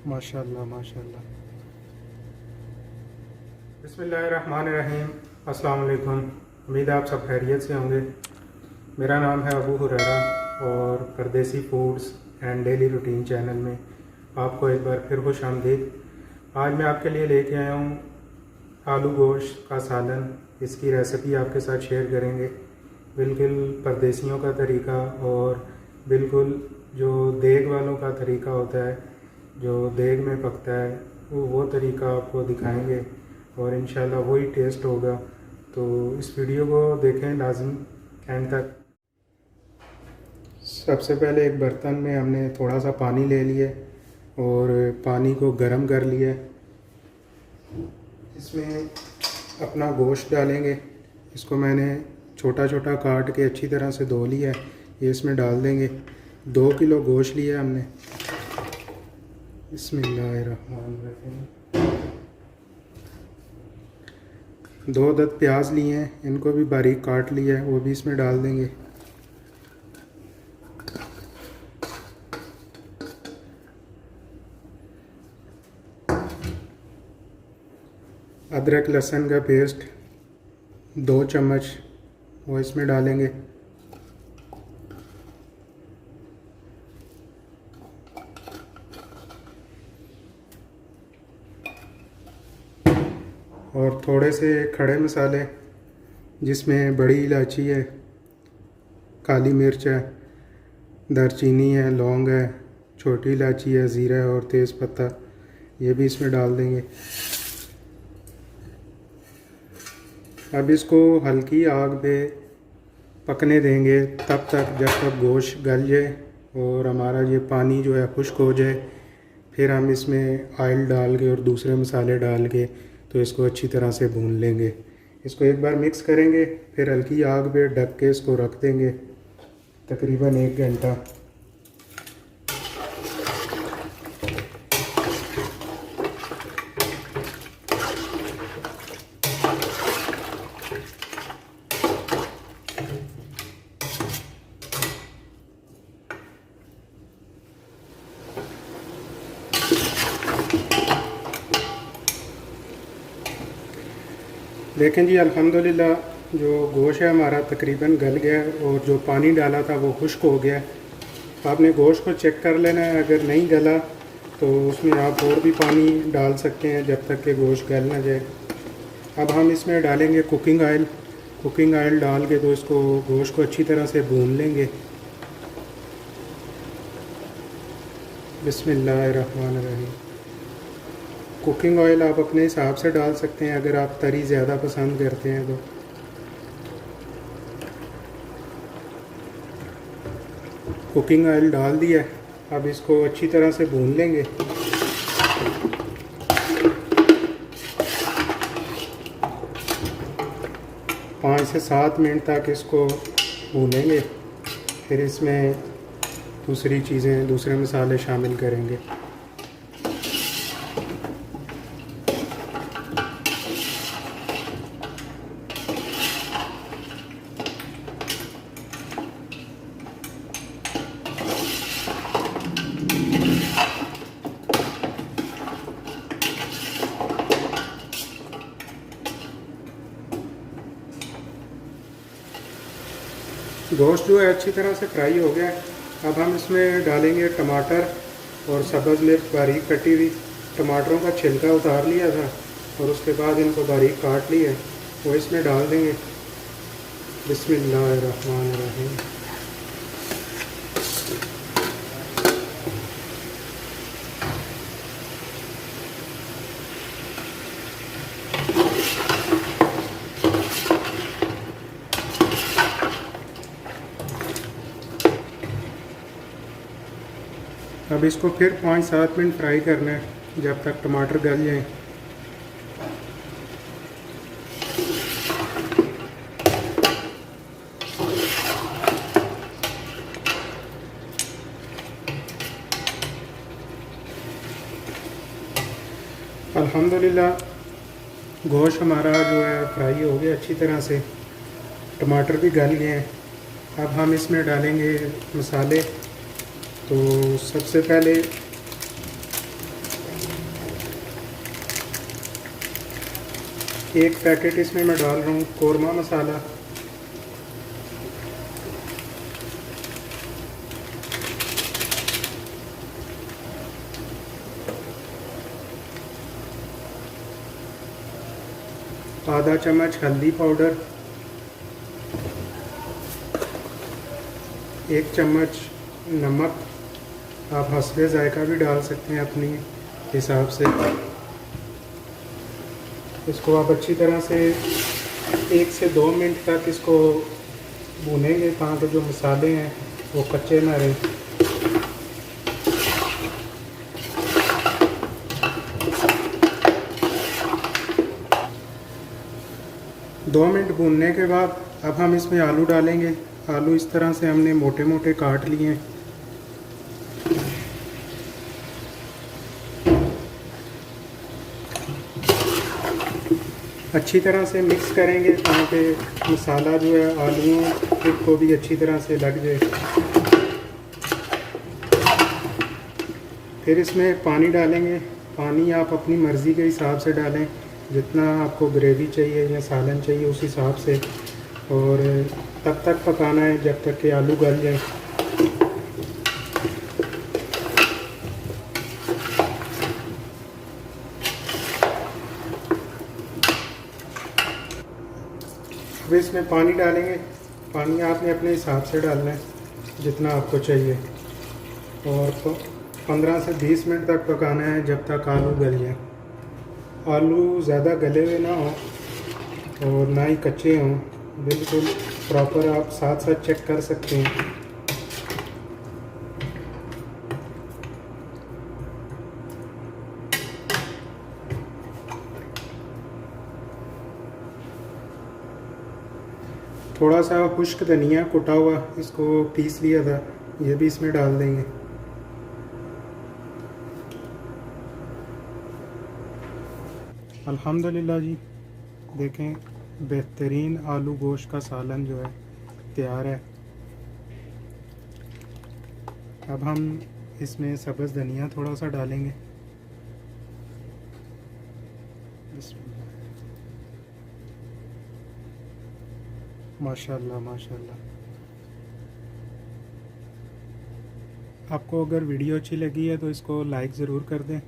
माशाल्लाह माशाल्लाह। बिस्मिल्लाहिर्रहमानिर्रहीम। अस्सलाम वालेकुम। उम्मीद है आप सब खैरियत से होंगे। मेरा नाम है अबू हुरैरा और परदेसी foods and daily routine channel में आपको एक बार फिर खुश आमदीद। आज मैं आपके लिए लेके आया हूँ आलू गोश्त का सालन। इसकी रेसिपी आपके साथ शेयर करेंगे। बिल्कुल परदेसियों का तरीका और बिल्कुल जो देग वालों का तरीका होता है, जो देग में पकता है, वो तरीका आपको दिखाएंगे और इंशाल्लाह वही टेस्ट होगा। तो इस वीडियो को देखें लाजम एंड तक। सबसे पहले एक बर्तन में हमने थोड़ा सा पानी ले लिया और पानी को गर्म कर लिया। इसमें अपना गोश्त डालेंगे। इसको मैंने छोटा छोटा काट के अच्छी तरह से धो लिया है। ये इसमें डाल देंगे। 2 किलो गोश्त लिया हमने। बिस्मिल्लाहिर्रहमानिर्रहीम। 2 अदद प्याज लिए हैं, इनको भी बारीक काट लिया है, वो भी इसमें डाल देंगे। अदरक लहसुन का पेस्ट 2 चम्मच वो इसमें डालेंगे। और थोड़े से खड़े मसाले, जिसमें बड़ी इलायची है, काली मिर्च है, दारचीनी है, लौंग है, छोटी इलायची है, ज़ीरा है और तेज़पत्ता, ये भी इसमें डाल देंगे। अब इसको हल्की आग पे पकने देंगे तब तक जब तक गोश्त गल जाए और हमारा ये पानी जो है खुश्क हो जाए। फिर हम इसमें ऑयल डाल के और दूसरे मसाले डाल के तो इसको अच्छी तरह से भून लेंगे। इसको एक बार मिक्स करेंगे, फिर हल्की आग पे ढक के इसको रख देंगे तकरीबन 1 घंटा। देखें जी, अल्हम्दुलिल्लाह जो गोश्त है हमारा तकरीबन गल गया है और जो पानी डाला था वो खुश्क हो गया। आपने गोश्त को चेक कर लेना है, अगर नहीं गला तो उसमें आप और भी पानी डाल सकते हैं जब तक कि गोश्त गल ना जाए। अब हम इसमें डालेंगे कुकिंग ऑयल। कुकिंग ऑयल डाल के तो इसको गोश्त को अच्छी तरह से भून लेंगे। बिस्मिल्लाहिर्रहमानिर्रहीम। कुकिंग ऑयल आप अपने हिसाब से डाल सकते हैं अगर आप तरी ज़्यादा पसंद करते हैं तो। कुकिंग ऑयल डाल दिया। अब इसको अच्छी तरह से भून लेंगे। पाँच से 7 मिनट तक इसको भूनेंगे। फिर इसमें दूसरी चीज़ें, दूसरे मसाले शामिल करेंगे। गोश्त जो है अच्छी तरह से फ्राई हो गया है। अब हम इसमें डालेंगे टमाटर और सब्ज़ मिर्च बारीक कटी हुई। टमाटरों का छिलका उतार लिया था और उसके बाद इनको बारीक काट लिया है, वो इसमें डाल देंगे। बिस्मिल्लाहिर्रहमानिर्रहीम। अब इसको फिर 5-7 मिनट फ्राई करना है जब तक टमाटर गल जाए। अल्हम्दुलिल्लाह गोश्त हमारा जो है फ्राई हो गया अच्छी तरह से। टमाटर भी गल गए हैं। अब हम इसमें डालेंगे मसाले। तो सबसे पहले एक पैकेट इसमें मैं डाल रहा हूँ कोरमा मसाला। आधा चम्मच हल्दी पाउडर, 1 चम्मच नमक, आप हस्बे ज़ायका भी डाल सकते हैं अपनी हिसाब से। इसको आप अच्छी तरह से 1 से 2 मिनट तक इसको भूनेंगे ताकि जो मसाले हैं वो कच्चे ना रहें। दो मिनट भूनने के बाद अब हम इसमें आलू डालेंगे। आलू इस तरह से हमने मोटे मोटे काट लिए हैं। अच्छी तरह से मिक्स करेंगे ताकि मसाला जो है आलूओं को भी अच्छी तरह से लग जाए। फिर इसमें पानी डालेंगे। पानी आप अपनी मर्ज़ी के हिसाब से डालें, जितना आपको ग्रेवी चाहिए या सालन चाहिए उस हिसाब से, और तब तक पकाना है जब तक कि आलू गल जाए। अब इसमें पानी डालेंगे। पानी आपने अपने हिसाब से डालना है जितना आपको चाहिए, और 15 से 20 मिनट तक पकाना है जब तक आलू गल जाए। आलू ज़्यादा गले हुए ना हो और ना ही कच्चे हों, बिल्कुल प्रॉपर आप साथ साथ चेक कर सकते हैं। थोड़ा सा खुश्क धनिया कुटा हुआ इसको पीस लिया था, ये भी इसमें डाल देंगे। अल्हम्दुलिल्लाह जी, देखें बेहतरीन आलू गोश्त का सालन जो है तैयार है। अब हम इसमें सब्ज़ धनिया थोड़ा सा डालेंगे। माशाल्लाह माशाल्लाह। आपको अगर वीडियो अच्छी लगी है तो इसको लाइक ज़रूर कर दें।